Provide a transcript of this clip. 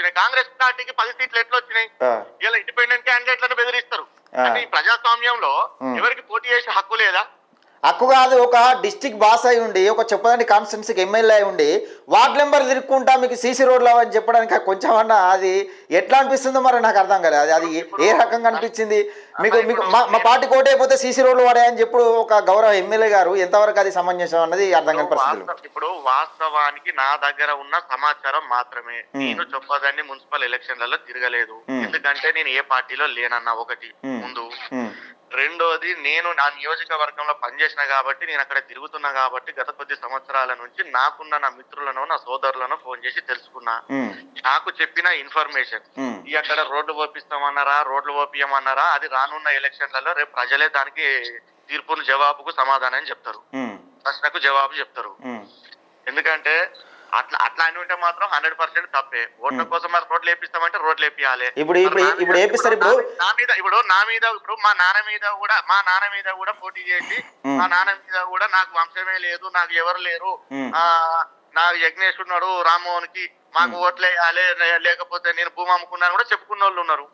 వచ్చినాయి? కాంగ్రెస్ పార్టీకి 10 సీట్లు ఎట్లా వచ్చినాయి? ఆ, ఇలా ఇండిపెండెంట్ క్యాండిడేట్లను బెదిరిస్తారు. ఆ. అంటే ఈ ప్రజాస్వామ్యంలో ఎవరికి పోటీ చేసే హక్కు లేదా? హక్కు కాదు. ఒక డిస్టిక్ బాస్ అయి ఉండి, ఒక చెప్పడానికి కాన్స్టిట్యున్సీకి ఎమ్మెల్యే అయి ఉండి, వార్డు మెంబర్ తిరుక్కుంటా మీకు సీసీ రోడ్లు అని చెప్పడానికి కొంచెం అన్నా అది ఎట్లా అనిపిస్తుందో మరి నాకు అర్థం కాలేదు. అది అది ఏ రకంగా అనిపించింది మీకు? మీకు మా పార్టీ కోట అయిపోతే సీసీ రోడ్లు వాడాయని చెప్పుడు ఒక గౌరవ ఎమ్మెల్యే గారు ఎంతవరకు అది సమంజసం అన్నది అర్థం కాని పరిస్థితులు. ఇప్పుడు వాస్తవానికి నా దగ్గర ఉన్న సమాచారం మాత్రమే. నేను చొప్పదండి మున్సిపల్ ఎలక్షన్లలో తిరగలేదు. ఎందుకంటే నేను ఏ పార్టీలో లేనన్నా ఒకటి ముందు. రెండోది, నేను నా నియోజకవర్గంలో పనిచేసిన కాబట్టి, నేను అక్కడ తిరుగుతున్నా కాబట్టి గత కొద్ది సంవత్సరాల నుంచి నాకున్న నా మిత్రులను, నా సోదరులను ఫోన్ చేసి తెలుసుకున్నా. నాకు చెప్పిన ఇన్ఫర్మేషన్, ఈ అక్కడ రోడ్లు పోపిస్తామన్నారా, రోడ్లు పోపియమన్నారా, అది రానున్న ఎలక్షన్లలో రేపు ప్రజలే దానికి తీర్పును జవాబుకు సమాధానం చెప్తారు, ప్రశ్నకు జవాబు చెప్తారు. ఎందుకంటే అట్లా అని ఉంటే మాత్రం 100% తప్పే. ఓట్ల కోసం మరి రోడ్లు వేపిస్తామంటే రోడ్లు వేపియాలి. ఇప్పుడు వేపిస్తారు. ఇప్పుడు మా నాన్న మీద కూడా పోటీ చేసి, మా నాన్న మీద కూడా నాకు వంశమే లేదు, నాకు ఎవరు లేరు, నాకు యజ్ఞేష్ ఉన్నాడు, రామ్మోహన్ కి మాకు ఓట్లు వేయాలి, లేకపోతే నేను భూమి అమ్ముకున్నాను కూడా చెప్పుకున్న వాళ్ళు ఉన్నారు.